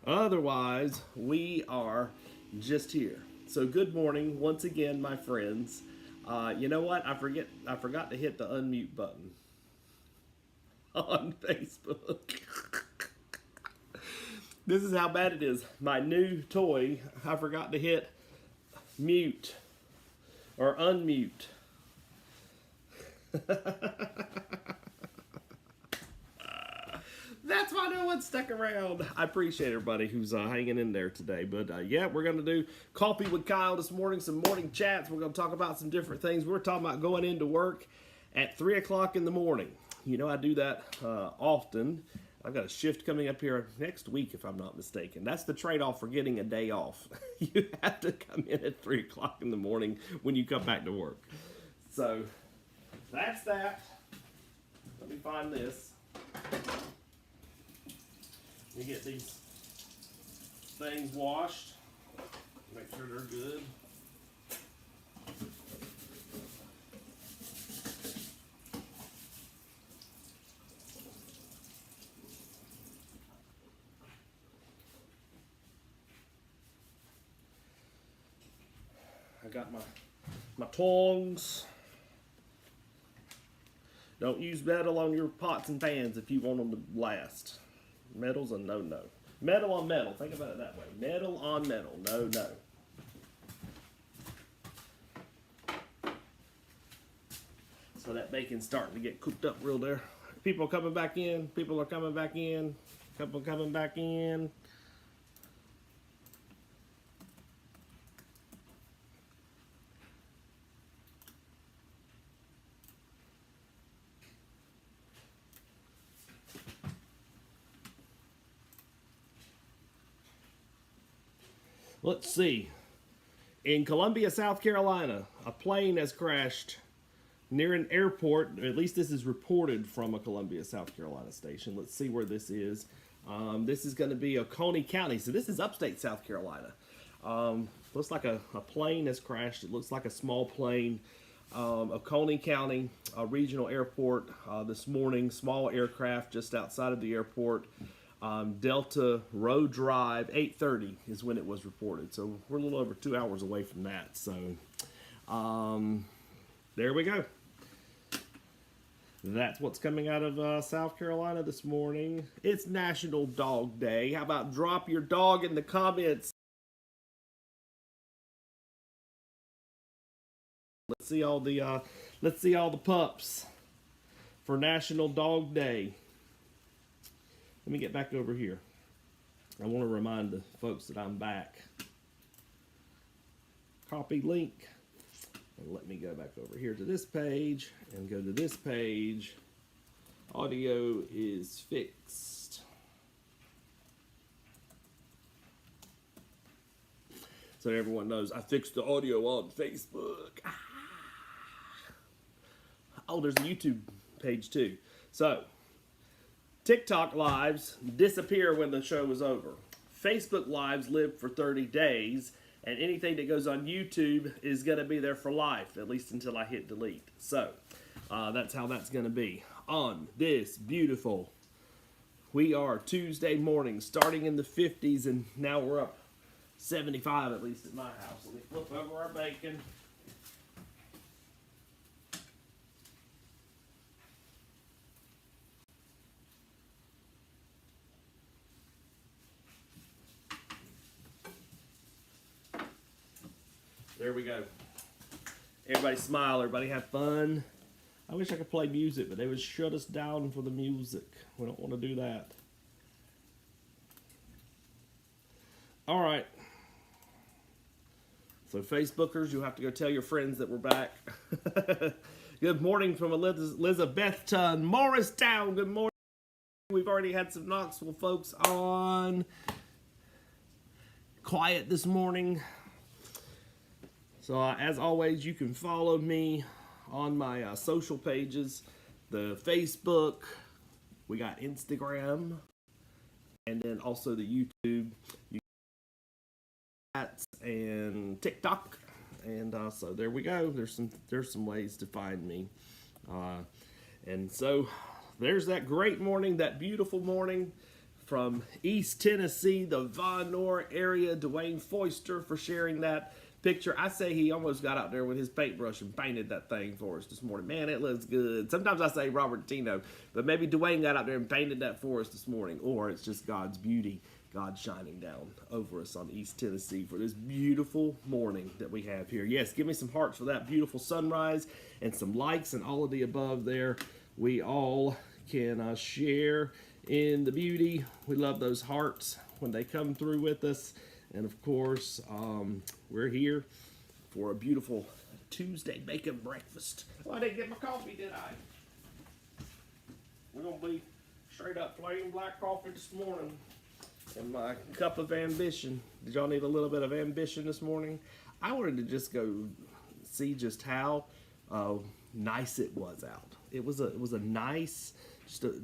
Otherwise, we are just here. So good morning once again, my friends. You know what? I forgot to hit the unmute button on Facebook. This is how bad it is. My new toy, I forgot to hit mute or unmute. That's why no one stuck around. I appreciate everybody who's hanging in there today. But yeah, we're going to do Coffee with Kyle this morning, some morning chats. We're going to talk about some different things. We're talking about going into work at 3 o'clock in the morning. You know, I do that often. I've got a shift coming up here next week, if I'm not mistaken. That's the trade-off for getting a day off. You have to come in at 3 o'clock in the morning when you come back to work. So that's that. Let me find this. We get these things washed, make sure they're good. I got my tongs. Don't use metal on your pots and pans if you want them to last. Metal's a no-no. Metal on metal. Think about it that way. Metal on metal. No. So that bacon's starting to get cooked up real there. People are coming back in. People are coming back in. Couple coming back in. Let's see. In Columbia, South Carolina, a plane has crashed near an airport. At least this is reported from a Columbia, South Carolina station. Let's see where this is. This is going to be Oconee County. So this is upstate South Carolina. Looks like a plane has crashed. It looks like a small plane. Oconee County regional airport this morning. Small aircraft just outside of the airport. Delta Road Drive, 8:30 is when it was reported. So we're a little over 2 hours away from that. So there we go. That's what's coming out of South Carolina this morning. It's National Dog Day. How about drop your dog in the comments? Let's see all the pups for National Dog Day. Let me get back over here. I want to remind the folks that I'm back. Copy link. And let me go back over here to this page and go to this page. Audio is fixed. So everyone knows I fixed the audio on Facebook. Oh, there's a YouTube page too. So TikTok lives disappear when the show is over. Facebook lives live for 30 days, and anything that goes on YouTube is going to be there for life, at least until I hit delete. So that's how that's going to be. On this beautiful, we are Tuesday morning, starting in the 50s, and now we're up 75 at least at my house. Let me flip over our bacon. There we go. Everybody smile. Everybody have fun. I wish I could play music, but they would shut us down for the music. We don't want to do that. All right. So Facebookers, you'll have to go tell your friends that we're back. Good morning from Elizabethton, Morristown. Good morning. We've already had some Knoxville folks on. Quiet this morning. So as always, you can follow me on my social pages, the Facebook, we got Instagram, and then also the YouTube, and TikTok, and so there we go. There's some ways to find me, and so there's that great morning, that beautiful morning. from East Tennessee, the Von Nor area. Dwayne Foister for sharing that picture. I say he almost got out there with his paintbrush and painted that thing for us this morning. Man, it looks good. Sometimes I say Robert Tino, but maybe Dwayne got out there and painted that for us this morning. Or it's just God's beauty, God shining down over us on East Tennessee for this beautiful morning that we have here. Yes, give me some hearts for that beautiful sunrise and some likes and all of the above there. We all can share in the beauty. We love those hearts when they come through with us. And of course, we're here for a beautiful Tuesday bacon breakfast. Well, I didn't get my coffee, did I? We're going to be straight up plain black coffee this morning. And my cup of ambition. Did y'all need a little bit of ambition this morning? I wanted to just go see just how nice it was out. It was a nice,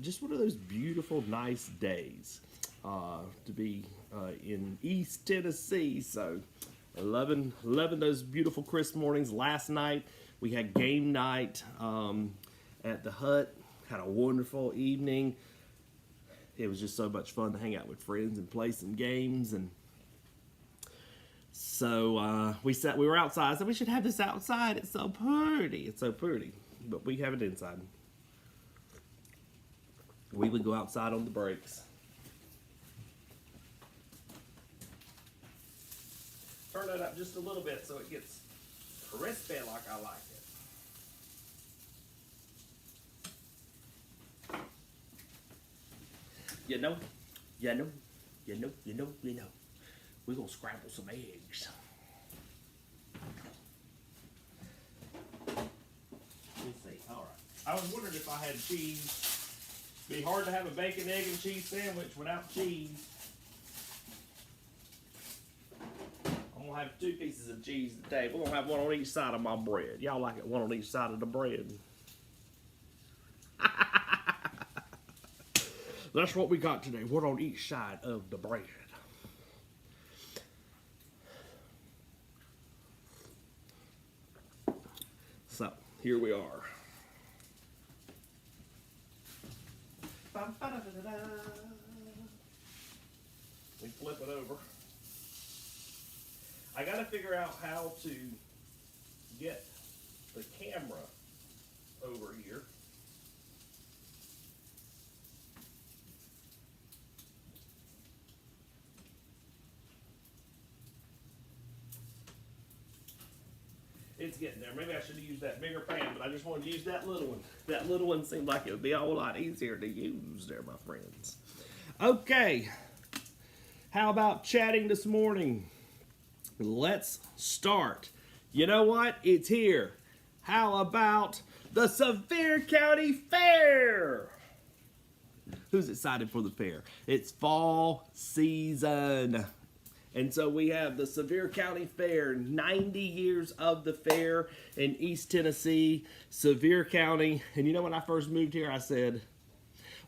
just one of those beautiful, nice days to be in East Tennessee. So loving those beautiful crisp mornings. Last night we had game night at the Hut. Had a wonderful evening. It was just so much fun to hang out with friends and play some games. And so we were outside. So we should have this outside. It's so pretty. It's so pretty. But we have it inside. We would go outside on the breaks. Turn that up just a little bit so it gets crispy like I like it. You know, we're gonna scramble some eggs. Let's see. All right. I was wondering if I had cheese. It'd be hard to have a bacon, egg, and cheese sandwich without cheese. I'm gonna have 2 pieces of cheese today. We're gonna have one on each side of my bread. Y'all like it one on each side of the bread? That's what we got today. One on each side of the bread. So, here we are. We flip it over. I gotta figure out how to get the camera over here. It's getting there. Maybe I should have used that bigger pan, but I just wanted to use that little one. That little one seemed like it would be a whole lot easier to use there, my friends. Okay. How about chatting this morning? Let's start. You know what? It's here. How about the Sevier County Fair? Who's excited for the fair? It's fall season. And so we have the Sevier County Fair, 90 years of the fair in East Tennessee, Sevier County. And you know, when I first moved here, I said,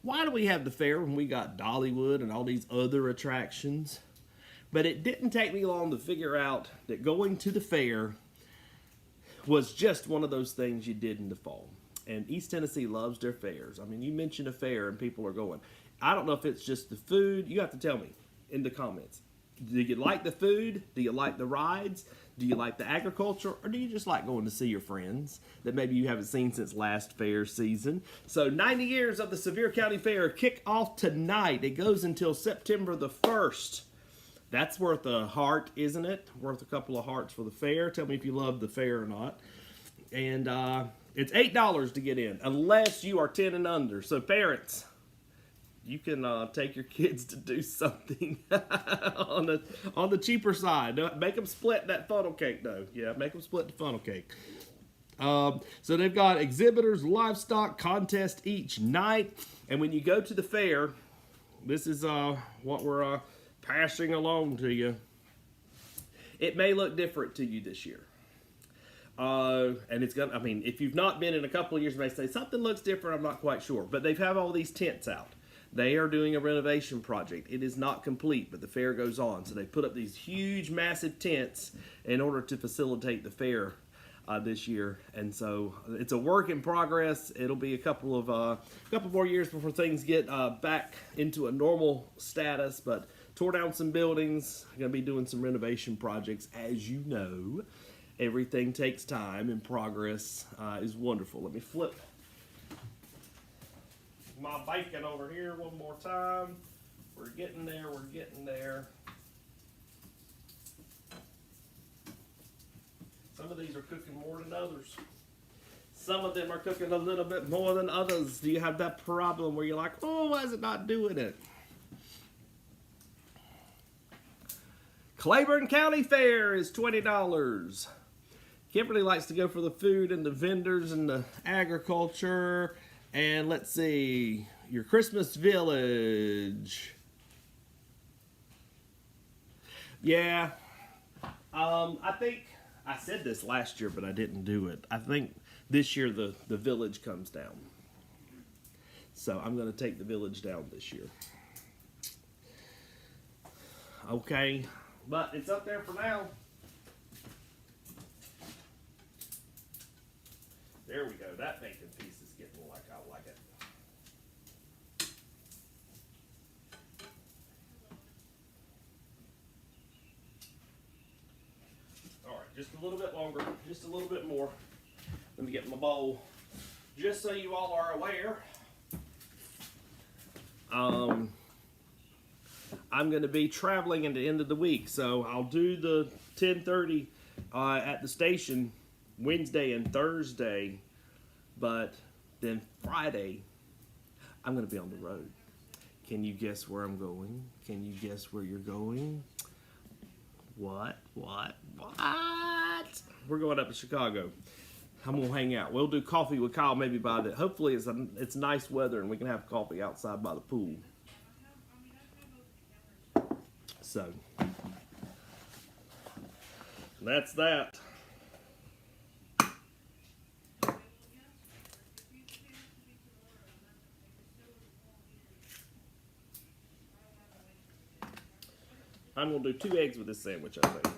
why do we have the fair when we got Dollywood and all these other attractions? But it didn't take me long to figure out that going to the fair was just one of those things you did in the fall. And East Tennessee loves their fairs. I mean, you mention a fair and people are going. I don't know if it's just the food. You have to tell me in the comments. Do you like the food? Do you like the rides? Do you like the agriculture? Or do you just like going to see your friends that maybe you haven't seen since last fair season? So 90 years of the Sevier County Fair kick off tonight. It goes until September the 1st. That's worth a heart, isn't it? Worth a couple of hearts for the fair. Tell me if you love the fair or not. And it's $8 to get in, unless you are 10 and under. So parents, you can take your kids to do something on the cheaper side. Make them split that funnel cake, though. Yeah, make them split the funnel cake. So they've got exhibitors, livestock contest each night. And when you go to the fair, this is what we're passing along to you. It may look different to you this year. And it's gonna, I mean, if you've not been in a couple of years, you may say something looks different, I'm not quite sure. But they have all these tents out. They are doing a renovation project. It is not complete, but the fair goes on. So they put up these huge, massive tents in order to facilitate the fair. this year, and so it's a work in progress. It'll be a couple more years before things get back into a normal status. But tore down some buildings. Going to be doing some renovation projects, as you know. Everything takes time, and progress is wonderful. Let me flip my bacon over here one more time. We're getting there. We're getting there. Some of these are cooking more than others. Some of them are cooking a little bit more than others. Do you have that problem where you're like, oh, why is it not doing it? Claiborne County Fair is $20. Kimberly likes to go for the food and the vendors and the agriculture. And let's see, your Christmas Village. Yeah, I think I said this last year, but I didn't do it. I think this year the village comes down. So I'm going to take the village down this year. Okay, but it's up there for now. There we go. That bacon piece is getting like I like it. All right, just a little bit longer, just a little bit more. Let me get my bowl. Just so you all are aware, I'm going to be traveling at the end of the week, so I'll do the 10:30 at the station Wednesday and Thursday, but then Friday I'm going to be on the road. Can you guess where I'm going? Can you guess where you're going? What? We're going up to Chicago. I'm gonna hang out. We'll do coffee with Kyle maybe by the. Hopefully it's nice weather and we can have coffee outside by the pool. So that's that. I'm gonna do 2 eggs with this sandwich, I think.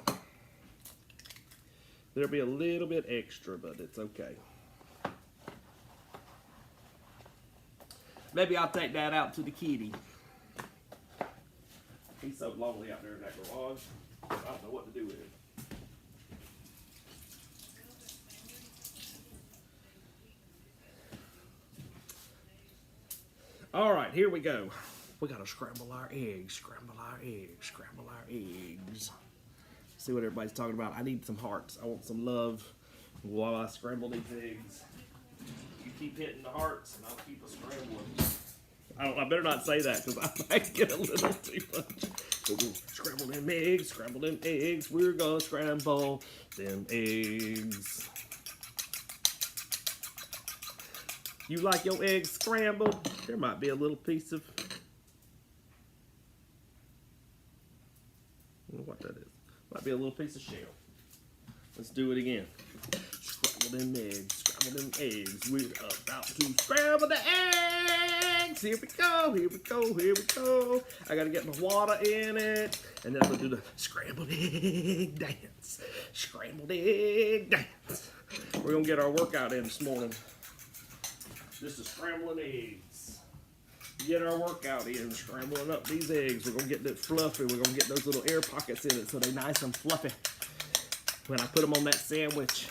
There'll be a little bit extra, but it's okay. Maybe I'll take that out to the kitty. He's so lonely out there in that garage. I don't know what to do with him. All right, here we go. We gotta scramble our eggs, scramble our eggs, scramble our eggs. See what everybody's talking about. I need some hearts. I want some love while I scramble these eggs. You keep hitting the hearts and I'll keep a scrambling. I better not say that because I might get a little too much. So we'll scramble them eggs, scramble them eggs. We're gonna scramble them eggs. You like your eggs scrambled? There might be a little piece of, I don't know what that is. Might be a little piece of shell. Let's do it again. Scramble them eggs, scramble them eggs. We're about to scramble the eggs. Here we go, here we go, here we go. I gotta get my water in it. And then I'm gonna do the scrambled egg dance. Scrambled egg dance. We're gonna get our workout in this morning. Just a scrambling eggs. Get our workout in, scrambling up these eggs. We're gonna get that fluffy. We're gonna get those little air pockets in it so they're nice and fluffy when I put them on that sandwich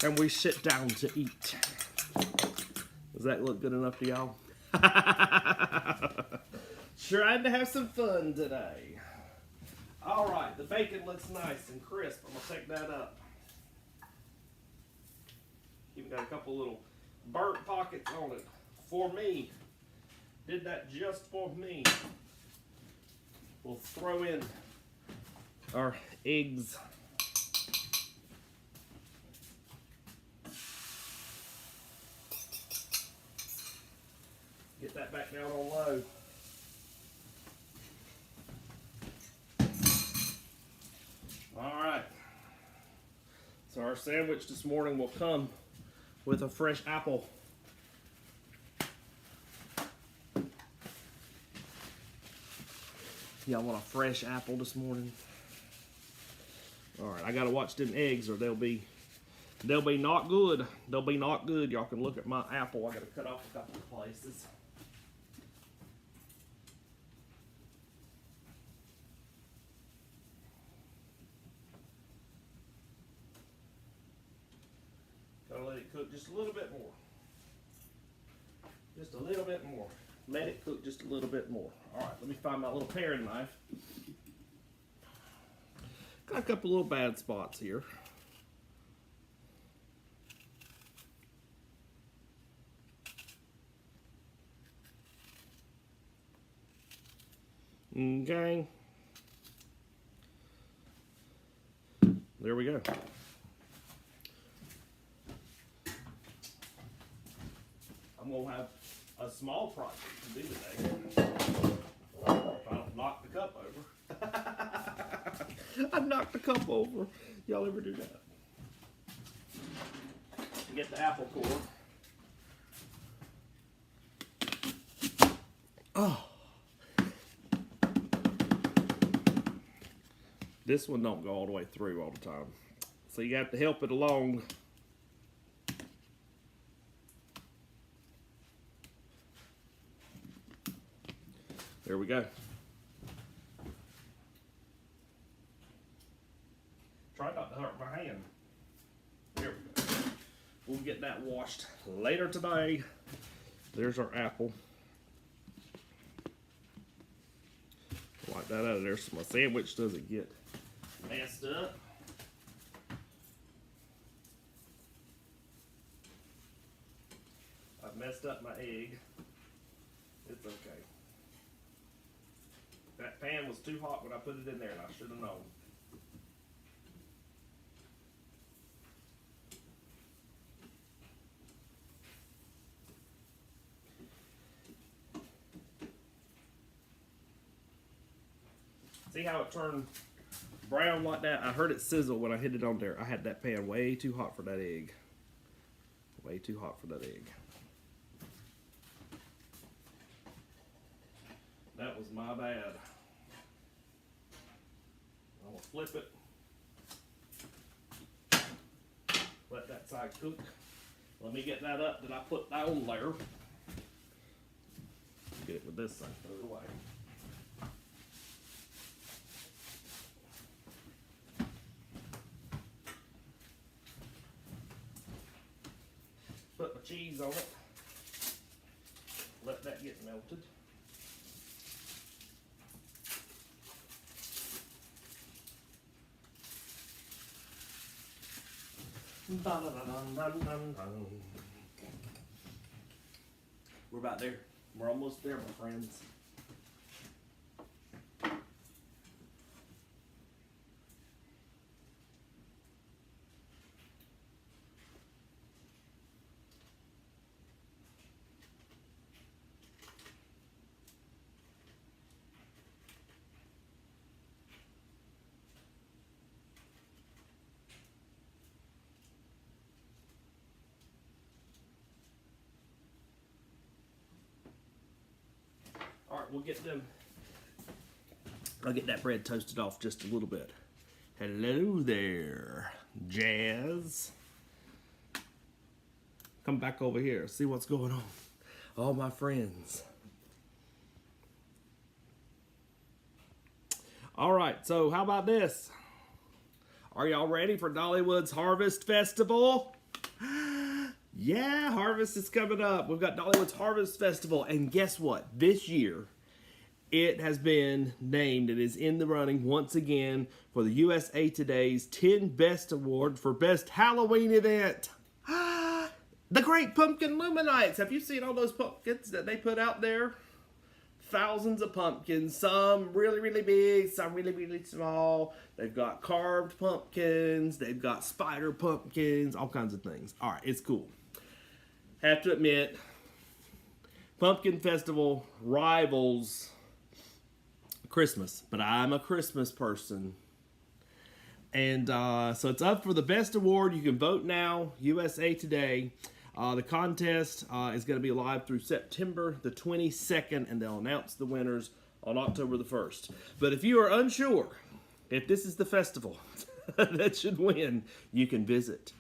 and we sit down to eat. Does that look good enough to y'all? Trying to have some fun today. All right, the bacon looks nice and crisp. I'm gonna take that up. Even got a couple little burnt pockets on it for me. Did that just for me. We'll throw in our eggs. Get that back down on low. All right. So our sandwich this morning will come with a fresh apple. Y'all want a fresh apple this morning? All right, I gotta watch them eggs or they'll be They'll be not good. They'll be not good. Y'all can look at my apple. I got to cut off a couple of places. Gotta let it cook just a little bit more. Just a little bit more. Let it cook just a little bit more. All right, let me find my little paring knife. Got a couple little bad spots here. Okay. There we go. I'm gonna have a small project to do today. If I don't knock the cup over. I knocked the cup over. Y'all ever do that? Get the apple core. Oh. This one don't go all the way through all the time. So you have to help it along. There we go. Try not to hurt my hand. There we go. We'll get that washed later today. There's our apple. Wipe that out of there so my sandwich doesn't get messed up. I've messed up my egg. It's okay. That pan was too hot when I put it in there, and I should have known. See how it turned brown like that? I heard it sizzle when I hit it on there. I had that pan way too hot for that egg. Way too hot for that egg. That was my bad. I'm gonna flip it. Let that side cook. Let me get that up, then I put that on there. Get it with this side, throw it away. Put my cheese on it. Let that get melted. We're about there. We're almost there, my friends. We'll get them. I'll get that bread toasted off just a little bit. Hello there, Jazz. Come back over here, see what's going on. All my friends. All right, so how about this? Are y'all ready for Dollywood's Harvest Festival? Yeah, harvest is coming up. We've got Dollywood's Harvest Festival, and guess what? This year, it has been named, it is in the running once again for the USA Today's 10 Best Award for Best Halloween Event. The Great Pumpkin Luminites. Have you seen all those pumpkins that they put out there? Thousands of pumpkins, some really, really big, some really, really small. They've got carved pumpkins, they've got spider pumpkins, all kinds of things. All right, it's cool. Have to admit, Pumpkin Festival rivals Christmas, but I'm a Christmas person. And so it's up for the best award. You can vote now, USA Today. The contest is going to be live through September the 22nd, and they'll announce the winners on October the 1st. But if you are unsure if this is the festival that should win, you can visit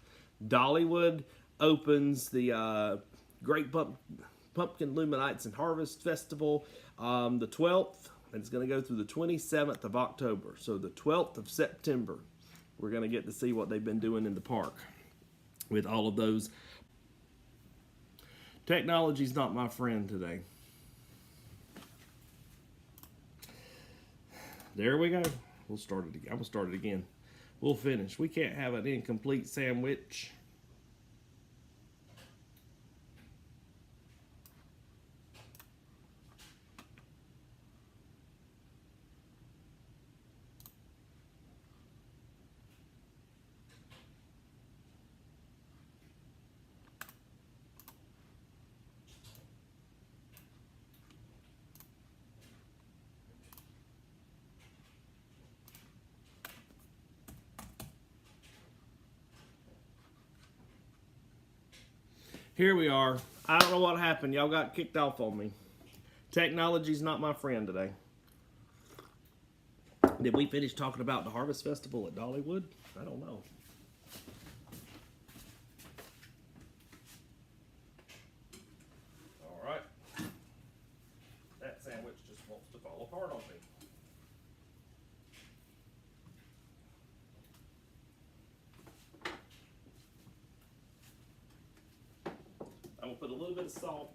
Dollywood opens the Great Pumpkin Luminites and Harvest Festival the 12th, and it's going to go through the 27th of October. So the 12th of September, we're going to get to see what they've been doing in the park with all of those. Technology's not my friend today. There we go. We'll start it again. I'm going to start it again. We'll finish. We can't have an incomplete sandwich. Here we are. I don't know what happened. Y'all got kicked off on me. Technology's not my friend today. Did we finish talking about the Harvest Festival at Dollywood? I don't know. All right. That sandwich just wants to fall apart on me. I'm going to put a little bit of salt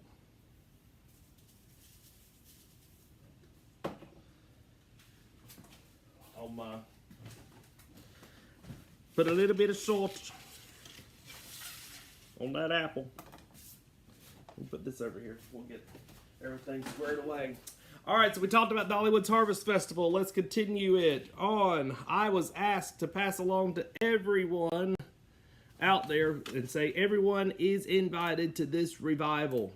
on my, put a little bit of salt on that apple. We'll put this over here. We'll get everything squared away. All right, so we talked about Dollywood's Harvest Festival. Let's continue it on. I was asked to pass along to everyone out there and say everyone is invited to this revival.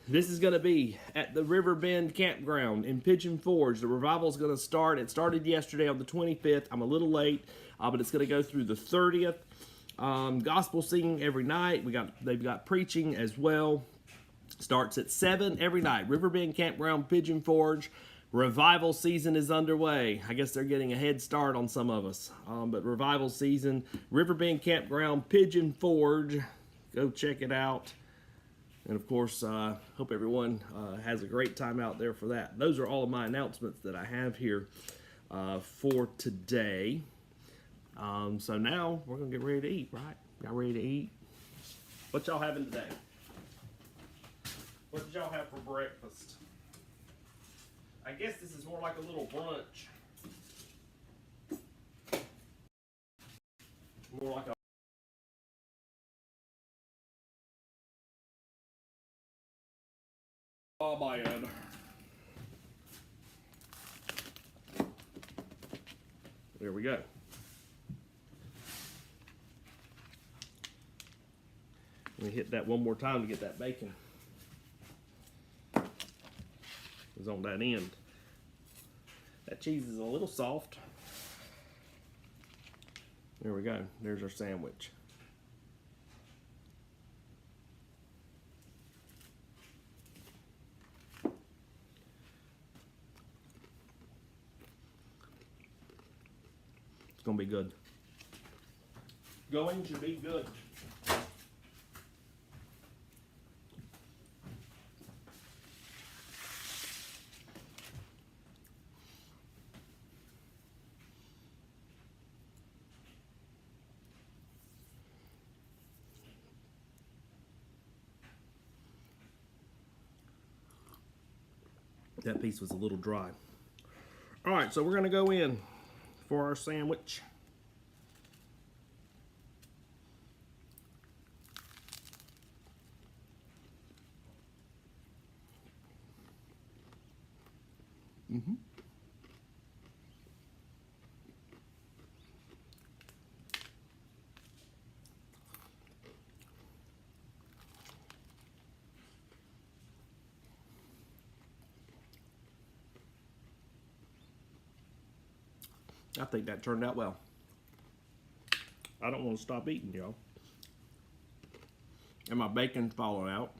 This is going to be at the River Bend Campground in Pigeon Forge. The revival is going to start. It started yesterday on the 25th. I'm a little late, but it's going to go through the 30th. Gospel singing every night. They've got preaching as well. Starts at 7 every night. River Bend Campground, Pigeon Forge. Revival season is underway. I guess they're getting a head start on some of us. But revival season, River Bend Campground, Pigeon Forge. Go check it out. And of course, hope everyone has a great time out there for that. Those are all of my announcements that I have here for today. So now we're going to get ready to eat, right? Y'all ready to eat? What y'all having today? What did y'all have for breakfast? I guess this is more like a little brunch. More like a bad. There we go. Let me hit that one more time to get that bacon. Is on that end. That cheese is a little soft. There we go. There's our sandwich. It's gonna be good. Going to be good. That piece was a little dry. All right, so we're going to go in for our sandwich. I think that turned out well. I don't want to stop eating, y'all. And my bacon's falling out.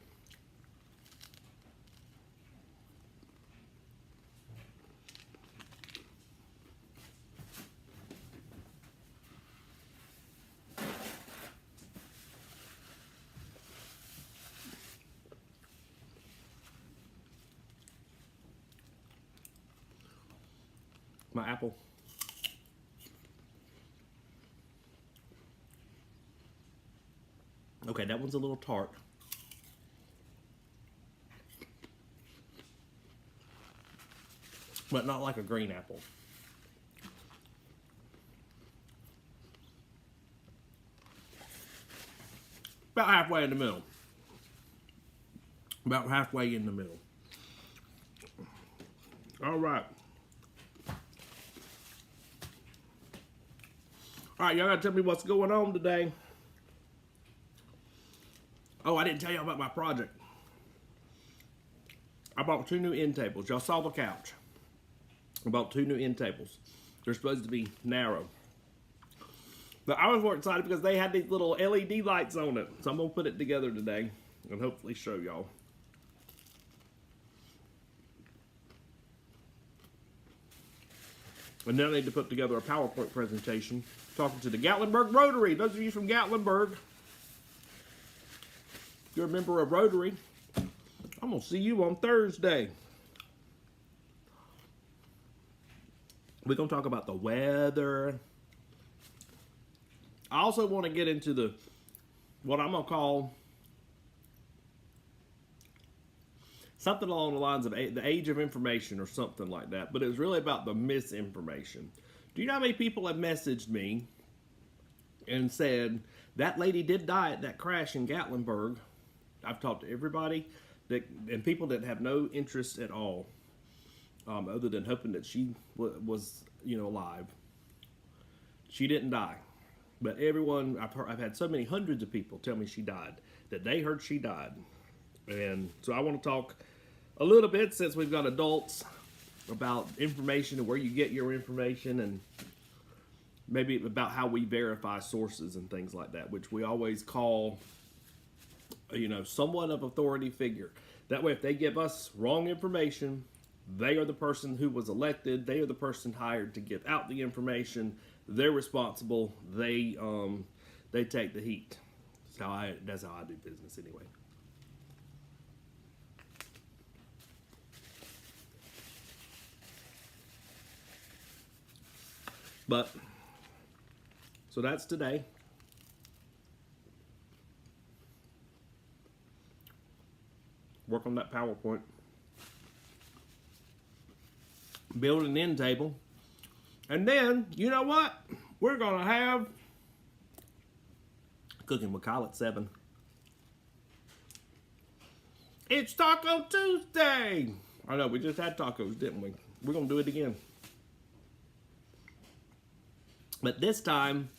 my apple. Okay, that one's a little tart. But not like a green apple. About halfway in the middle. About halfway in the middle. All right. All right, y'all gotta tell me what's going on today. Oh, I didn't tell y'all about my project. I bought 2 new end tables. Y'all saw the couch. I bought 2 new end tables. They're supposed to be narrow. But I was more excited because they had these little LED lights on it. So I'm going to put it together today and hopefully show y'all. And then I need to put together a PowerPoint presentation talking to the Gatlinburg Rotary. Those of you from Gatlinburg, if you're a member of Rotary, I'm going to see you on Thursday. We're going to talk about the weather. I also want to get into what I'm going to call something along the lines of the age of information or something like that. But it was really about the misinformation. Do you know how many people have messaged me and said, that lady did die at that crash in Gatlinburg? I've talked to everybody and people that have no interest at all, other than hoping that she was, alive. She didn't die. But everyone, I've had so many hundreds of people tell me she died, that they heard she died. And so I want to talk a little bit, since we've got adults, about information and where you get your information, and maybe about how we verify sources and things like that, which we always call, someone of authority figure. That way, if they give us wrong information, they are the person who was elected. They are the person hired to give out the information. They're responsible. They take the heat. That's how I do business anyway. But so that's today. Work on that PowerPoint. Build an end table. And then, you know what? We're going to have Cooking with Kyle at 7. It's Taco Tuesday! I know, we just had tacos, didn't we? We're going to do it again. But this time,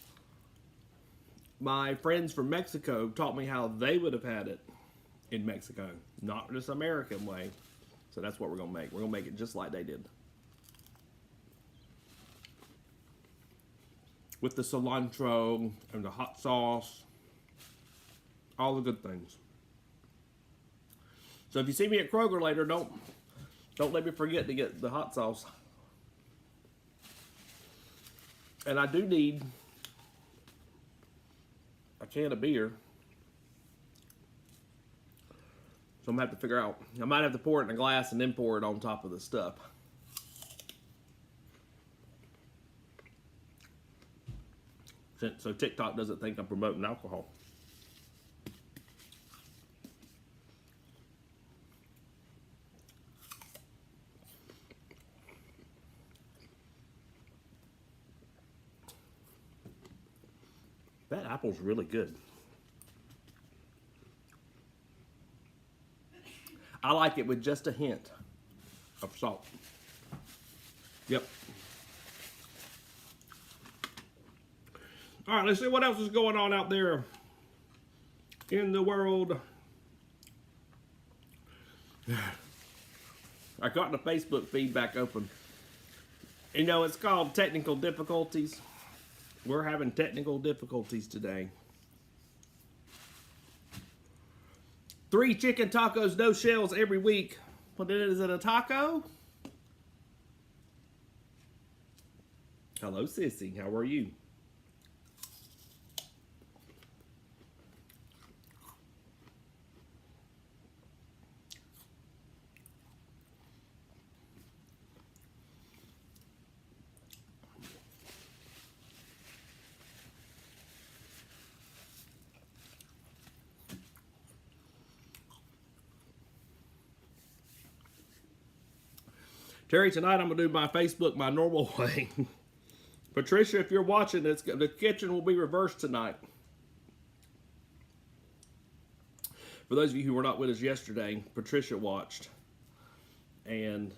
my friends from Mexico taught me how they would have had it in Mexico. Not this American way. So that's what we're going to make. We're going to make it just like they did. With the cilantro and the hot sauce. All the good things. So if you see me at Kroger later, don't let me forget to get the hot sauce. And I do need a can of beer. So I'm going to have to figure out. I might have to pour it in a glass and then pour it on top of the stuff. So TikTok doesn't think I'm promoting alcohol. That apple's really good. I like it with just a hint of salt. Yep. All right, let's see what else is going on out there in the world. I got the Facebook feed back open. It's called technical difficulties. We're having technical difficulties today. 3 chicken tacos, no shells every week. But is it a taco? Hello, Sissy. How are you? Terry, tonight I'm going to do my Facebook my normal way. Patricia, if you're watching, the kitchen will be reversed tonight. For those of you who were not with us yesterday, Patricia watched. And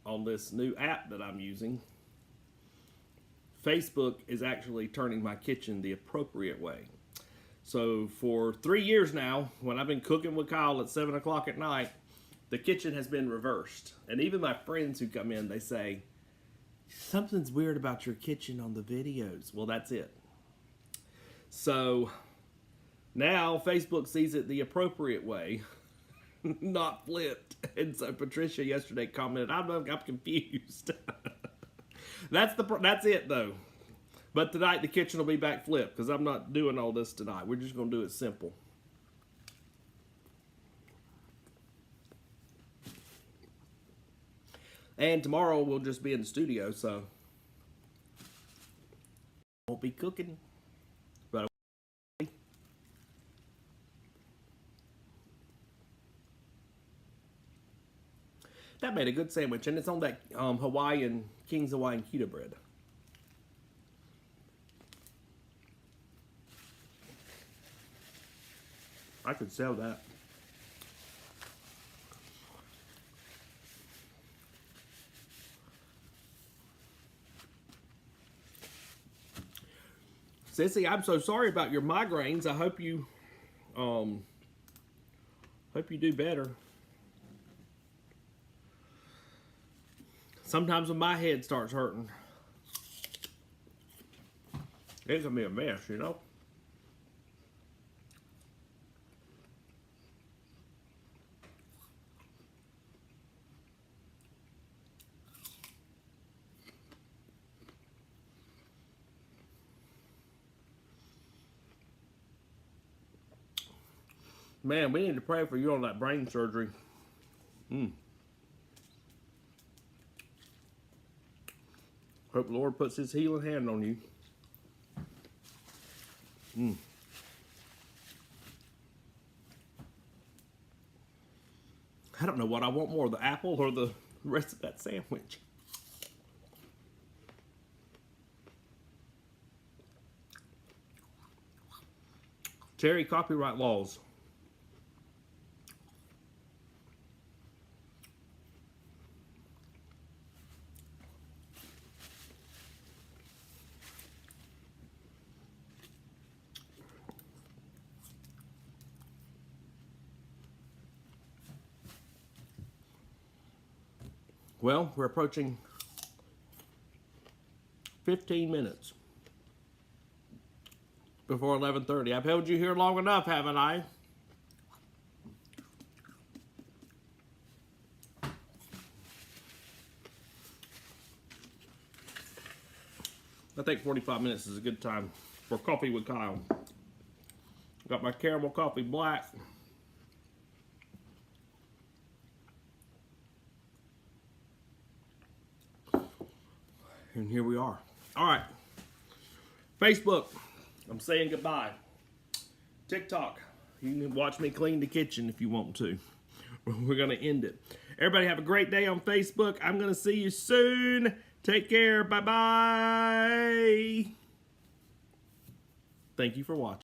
on this new app that I'm using, Facebook is actually turning my kitchen the appropriate way. So for 3 years now, when I've been cooking with Kyle at 7 o'clock at night, the kitchen has been reversed. And even my friends who come in, they say, something's weird about your kitchen on the videos. Well, that's it. So now Facebook sees it the appropriate way, not flipped. And so Patricia yesterday commented, I'm confused. That's it though. But tonight the kitchen will be back flipped because I'm not doing all this tonight. We're just going to do it simple. And tomorrow we'll just be in the studio, so won't be cooking. But that made a good sandwich, and it's on that King's Hawaiian keto bread. I could sell that. Sissy, I'm so sorry about your migraines. I hope you do better. Sometimes when my head starts hurting, it can be a mess, you know? Man, we need to pray for you on that brain surgery. Hope the Lord puts his healing hand on you. I don't know what I want more, the apple or the rest of that sandwich. Terry, copyright laws. Well, we're approaching 15 minutes before 11:30. I've held you here long enough, haven't I? I think 45 minutes is a good time for coffee with Kyle. Got my caramel coffee black. And here we are. All right. Facebook, I'm saying goodbye. TikTok, you can watch me clean the kitchen if you want to. We're going to end it. Everybody have a great day on Facebook. I'm going to see you soon. Take care. Bye-bye. Thank you for watching.